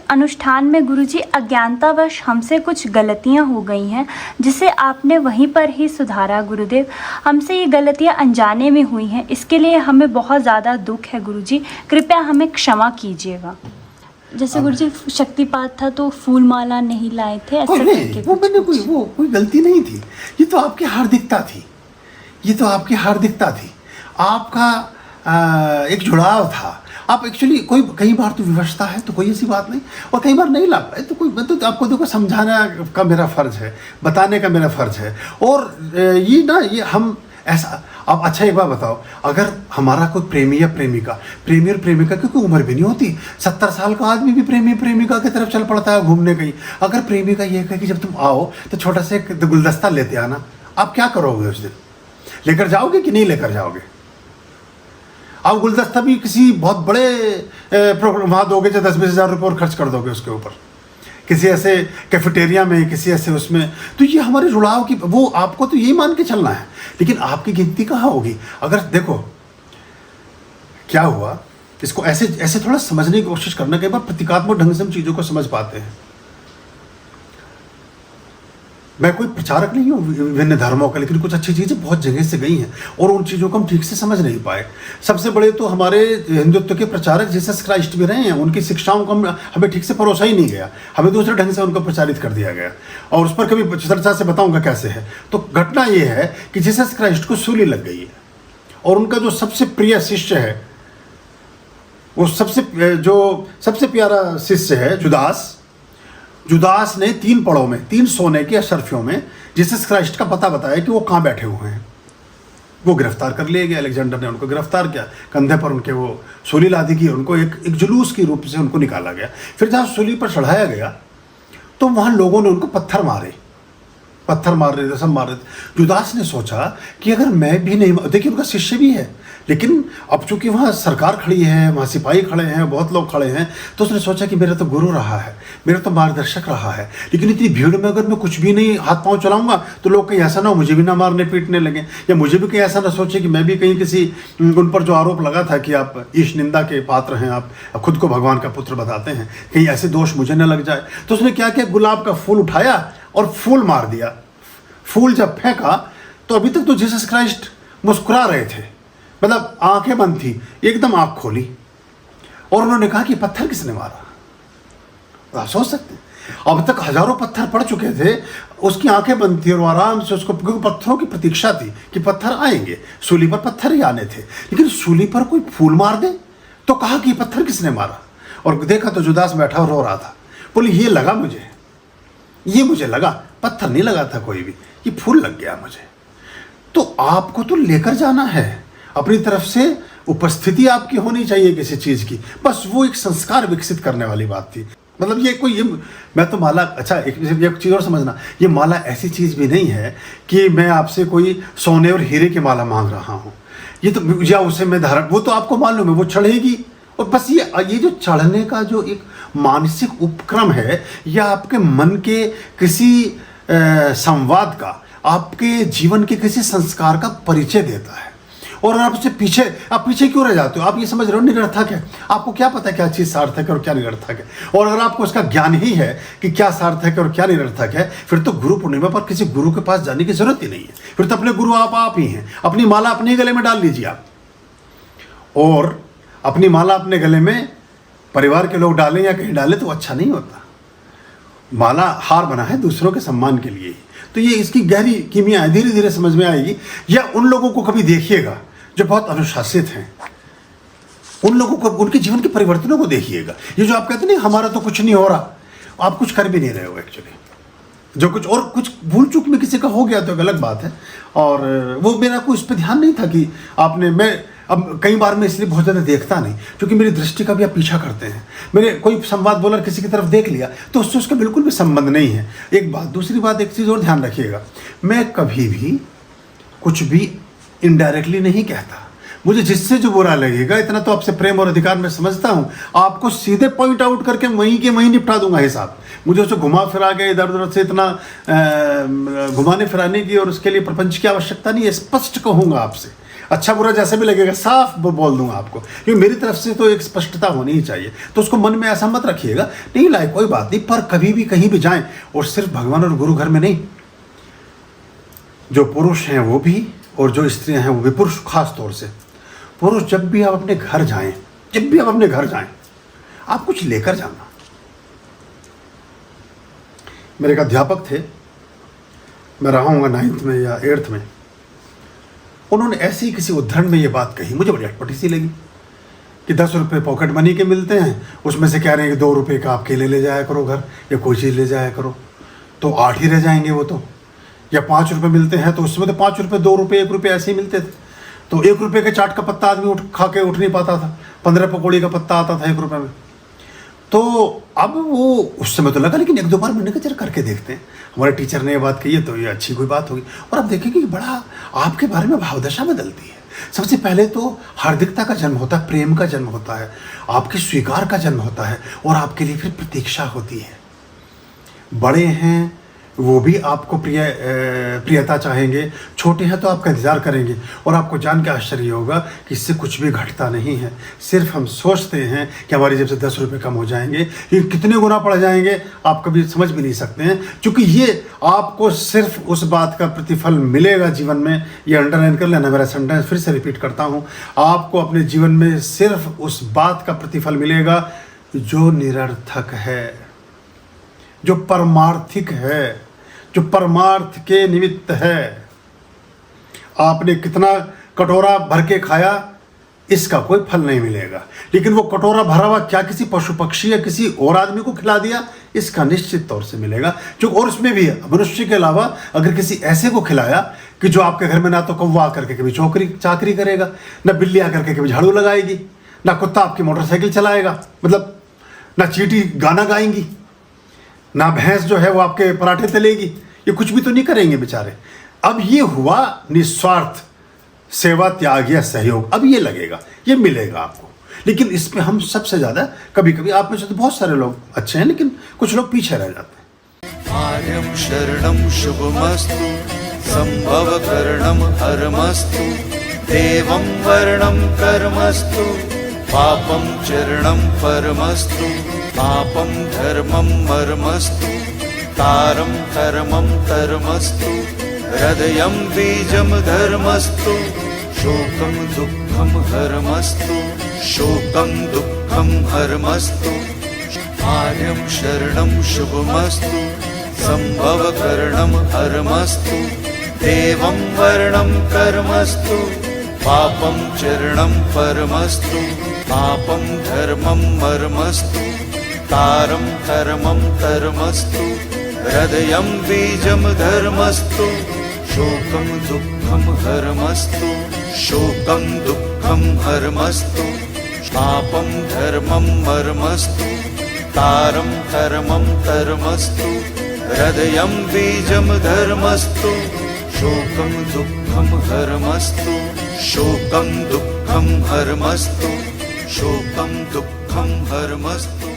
अनुष्ठान में गुरुजी अज्ञानतावश हमसे कुछ गलतियां हो गई हैं, जिसे आपने वहीं पर ही सुधारा गुरुदेव। हमसे ये गलतियां अनजाने में हुई हैं, इसके लिए हमें बहुत ज़्यादा दुख है गुरुजी, कृपया हमें क्षमा कीजिएगा। जैसे गुरुजी शक्तिपात था तो फूल माला नहीं लाए थे, ऐसा करके वो मैंने कोई गलती नहीं थी। ये तो आपकी हार्दिकता थी, ये तो आपकी हार्दिकता थी, आपका एक जुड़ाव था। आप एक्चुअली कोई कई बार तो विवशता है तो कोई ऐसी बात नहीं, और कई बार नहीं ला पाए तो कोई, मैं तो आपको देखो समझाना का मेरा फ़र्ज़ है, बताने का मेरा फ़र्ज़ है। और ये ना, ये हम ऐसा, आप अच्छा एक बार बताओ, अगर हमारा कोई प्रेमी या प्रेमिका, प्रेमी और प्रेमिका की कोई उम्र भी नहीं होती, 70 साल का आदमी भी प्रेमी प्रेमिका की तरफ चल पड़ता है घूमने कहीं। अगर प्रेमिका ये कहे कि जब तुम आओ तो छोटा सा एक गुलदस्ता लेते आना, आप क्या करोगे उस दिन? लेकर जाओगे कि नहीं लेकर जाओगे? आप गुलदस्ता भी किसी बहुत बड़े प्रोग्राम वहाँ दोगे जो 10-20 हज़ार रुपये और खर्च कर दोगे उसके ऊपर, किसी ऐसे कैफेटेरिया में, किसी ऐसे उसमें। तो ये हमारे जुड़ाव की, वो आपको तो यही मान के चलना है, लेकिन आपकी गिनती कहाँ होगी? अगर देखो क्या हुआ, इसको ऐसे ऐसे थोड़ा समझने की कोशिश करना, कई बार प्रतीकात्मक ढंग से हम चीज़ों को समझ पाते हैं। मैं कोई प्रचारक नहीं हूँ विभिन्न धर्मों का, लेकिन कुछ अच्छी चीज़ें बहुत जगह से गई हैं और उन चीज़ों को हम ठीक से समझ नहीं पाए। सबसे बड़े तो हमारे हिंदुत्व के प्रचारक जीसस क्राइस्ट भी रहे हैं, उनकी शिक्षाओं को हमें ठीक से परोसा ही नहीं गया, हमें दूसरे ढंग से उनको प्रचारित कर दिया गया, और उस पर कभी चर्चा से बताऊँगा कैसे है। तो घटना ये है कि जीसस क्राइस्ट को सूली लग गई है, और उनका जो सबसे प्रिय शिष्य है, वो सबसे प्यारा शिष्य है जुदास ने 3 पड़ों में, 3 सोने की अशर्फियों में जीसस क्राइस्ट का पता बताया कि वो कहाँ बैठे हुए हैं। वो गिरफ्तार कर लिए गए, अलेक्जेंडर ने उनको गिरफ्तार किया, कंधे पर उनके वो सूली लादी की, उनको एक जुलूस के रूप से उनको निकाला गया। फिर जहाँ सूली पर चढ़ाया गया तो वहाँ लोगों ने उनको पत्थर मार रहे थे, सब मार रहे थे। जुदास ने सोचा कि अगर मैं भी नहीं, देखिए उनका शिष्य भी है, लेकिन अब चूंकि वहाँ सरकार खड़ी है, वहाँ सिपाही खड़े हैं, बहुत लोग खड़े हैं, तो उसने सोचा कि मेरा तो गुरु रहा है, मेरा तो मार्गदर्शक रहा है, लेकिन इतनी भीड़ में अगर मैं कुछ भी नहीं हाथ पांव चलाऊंगा तो लोग कहीं ऐसा ना हो मुझे भी ना मारने पीटने लगे, या मुझे भी कहीं ऐसा ना सोचे कि मैं भी कहीं किसी, उन पर जो आरोप लगा था कि आप ईश निंदा के पात्र हैं, आप खुद को भगवान का पुत्र बताते हैं, कहीं ऐसे दोष मुझे न लग जाए। तो उसने क्या किया, गुलाब का फूल उठाया और फूल मार दिया। फूल जब फेंका तो अभी तक तो जीसस क्राइस्ट मुस्कुरा रहे थे, मतलब आंखें बंद थी, एकदम आंख खोली और उन्होंने कहा कि पत्थर किसने मारा? तो आप सोच सकते हैं, अब तक हजारों पत्थर पड़ चुके थे, उसकी आंखें बंद थी और आराम से उसको, क्योंकि पत्थरों की प्रतीक्षा थी कि पत्थर आएंगे, सूली पर पत्थर ही आने थे, लेकिन सूली पर कोई फूल मार दे तो कहा कि पत्थर किसने मारा? और देखा तो जुदास बैठा और रो रहा था। बोले ये मुझे लगा, पत्थर नहीं लगा था कोई भी, ये फूल लग गया मुझे। तो आपको तो लेकर जाना है, अपनी तरफ से उपस्थिति आपकी होनी चाहिए किसी चीज की, बस वो एक संस्कार विकसित करने वाली बात थी। मतलब ये मैं तो माला, अच्छा एक चीज और समझना, ये माला ऐसी चीज भी नहीं है कि मैं आपसे कोई सोने और हीरे की माला मांग रहा हूँ। ये तो, या उसे मैं धारण, वो तो आपको मालूम है वो चढ़ेगी, और बस ये जो चढ़ने का जो एक मानसिक उपक्रम है, या आपके मन के किसी संवाद का, आपके जीवन के किसी संस्कार का परिचय देता है। और आप पीछे क्यों रह जाते हो? आप ये समझ रहे हो निरर्थक है, आपको क्या पता क्या चीज़ सार्थक है और क्या निरर्थक है? और अगर आपको उसका ज्ञान ही है कि क्या सार्थक है और क्या निरर्थक है, फिर तो गुरु पूर्णिमा पर किसी गुरु के पास जाने की जरूरत ही नहीं है। फिर तो अपने गुरु आप ही हैं। अपनी माला अपने गले में डाल लीजिए आप, और अपनी माला अपने गले में परिवार के लोग डालें या कहीं डालें तो अच्छा नहीं होता। माला हार बना है दूसरों के सम्मान के लिए, तो ये इसकी गहरी कीमिया धीरे धीरे समझ में आएगी। या उन लोगों को कभी देखिएगा जो बहुत अनुशासित हैं, उन लोगों को, उनके जीवन के परिवर्तनों को देखिएगा। ये जो आप कहते नहीं हमारा तो कुछ नहीं हो रहा, आप कुछ कर भी नहीं रहे हो एक्चुअली। जो कुछ और कुछ भूल चूक में किसी का हो गया तो एक अलग बात है, और वो मेरा कोई इस पर ध्यान नहीं था कि आपने, मैं अब कई बार मैं इसलिए बहुत ज़्यादा देखता नहीं क्योंकि मेरी दृष्टि का भी आप पीछा करते हैं। मैंने कोई संवाद बोला किसी की तरफ देख लिया तो उससे उसका बिल्कुल भी संबंध नहीं है, एक बात। दूसरी बात, एक चीज़ और ध्यान रखिएगा, मैं कभी भी कुछ भी इनडायरेक्टली नहीं कहता। मुझे जिससे जो बुरा लगेगा, इतना तो आपसे प्रेम और अधिकार मैं समझता हूँ, आपको सीधे पॉइंट आउट करके वहीं के वहीं निपटा दूंगा हिसाब। मुझे उसे घुमा फिरा के इधर उधर से इतना घुमाने फिराने की और उसके लिए प्रपंच की आवश्यकता नहीं है। स्पष्ट कहूँगा आपसे, अच्छा बुरा जैसे भी लगेगा साफ बोल दूंगा आपको, क्योंकि मेरी तरफ से तो एक स्पष्टता होनी ही चाहिए। तो उसको मन में ऐसा मत रखिएगा, नहीं लाइक कोई बात नहीं, पर कभी भी कहीं भी जाएं, और सिर्फ भगवान और गुरु घर में नहीं, जो पुरुष हैं वो भी और जो स्त्रियां हैं वो भी। पुरुष खास तौर से पुरुष, जब भी आप अपने घर जाएं, जब भी आप अपने घर जाएं, आप कुछ लेकर जाना। मेरे एक अध्यापक थे, मैं रहा हूँगा 9th में या 8th में, उन्होंने ऐसी किसी उद्धरण में ये बात कही, मुझे बड़ी अटपटी सी लगी कि 10 रुपये पॉकेट मनी के मिलते हैं, उसमें से कह रहे हैं कि 2 रुपये का आप केले ले जाया करो घर, या कोई चीज़ ले जाया करो, तो 8 ही रह जाएंगे वो तो। या 5 रुपये मिलते हैं तो उसमें तो 5 रुपये, 2 रुपये, 1 रुपये ऐसे ही मिलते थे, तो 1 रुपये के चाट का पत्ता आदमी खा के उठ नहीं पाता था, 15 पकौड़ी का पत्ता आता था 1 रुपये में। तो अब वो उस समय तो लगा, लेकिन 1-2 बार मैंने कहा चल करके देखते हैं, हमारे टीचर ने ये बात कही है तो ये अच्छी कोई बात होगी। और आप देखेंगे कि बड़ा आपके बारे में भावदशा बदलती है। सबसे पहले तो हार्दिकता का जन्म होता है, प्रेम का जन्म होता है, आपके स्वीकार का जन्म होता है, और आपके लिए फिर प्रतीक्षा होती है। बड़े हैं वो भी आपको प्रियता चाहेंगे, छोटे हैं तो आपका इंतज़ार करेंगे। और आपको जान के आश्चर्य होगा कि इससे कुछ भी घटता नहीं है, सिर्फ हम सोचते हैं कि हमारी जेब से 10 रुपये कम हो जाएंगे, ये कितने गुना पड़ जाएंगे आप कभी समझ भी नहीं सकते हैं। क्योंकि ये आपको सिर्फ उस बात का प्रतिफल मिलेगा जीवन में, ये अंडरलाइन कर लेना, मेरा सेंटेंस फिर से रिपीट करता हूँ, आपको अपने जीवन में सिर्फ उस बात का प्रतिफल मिलेगा जो निरर्थक है, जो परमार्थिक है, जो परमार्थ के निमित्त है। आपने कितना कटोरा भर के खाया, इसका कोई फल नहीं मिलेगा, लेकिन वो कटोरा भरा हुआ क्या किसी पशु पक्षी या किसी और आदमी को खिला दिया, इसका निश्चित तौर से मिलेगा। जो और उसमें भी है, मनुष्य के अलावा अगर किसी ऐसे को खिलाया कि जो आपके घर में ना तो कौवा आकर के कभी चाकरी करेगा, ना बिल्ली आकर के कभी झाड़ू लगाएगी, ना कुत्ता आपकी मोटरसाइकिल चलाएगा, मतलब ना चींटी गाना गाएंगी, ना भैंस जो है वो आपके पराठे तलेगी, ये कुछ भी तो नहीं करेंगे बेचारे। अब ये हुआ निस्वार्थ सेवा, त्याग या सहयोग। अब ये लगेगा, ये मिलेगा आपको, लेकिन इस पे हम सबसे ज़्यादा कभी कभी, आप में से तो बहुत सारे लोग अच्छे हैं लेकिन कुछ लोग पीछे रह जाते हैं। आर्यं शरणं शुभमस्तु, संभव करणं हरमस्तु, देवं वर्णं कर्मस्तु, पापं चरणं परमस्तु, पापं धर्मं मर्मस्तु, तारं कर्मं धर्मस्तु, हृदयं बीजं धर्मस्तु, शोकं दुःखं हरमस्तु, शोकं दुःखं हरमस्तु। आर्यं शरणं शुभमस्तु, संभव करणं हरमस्तु, देवं वर्णं कर्मस्तु, पापं चरणं परमस्तु, पापं धर्मं मर्मस्तु, तारं कर्मं धर्मस्तु, हृदयं बीजं धर्मस्तु, शोकं दुःखं हरमस्तु, शोकं दुःखं हरमस्तु, पापं धर्मं मर्मस्तु, तारं कर्मं धर्मस्तु, हृदयं बीजं धर्मस्तु, शोकं दुःखं हरमस्तु, शोकं दुःखं हरमस्तु, शोकं दुःखं हरमस्तु।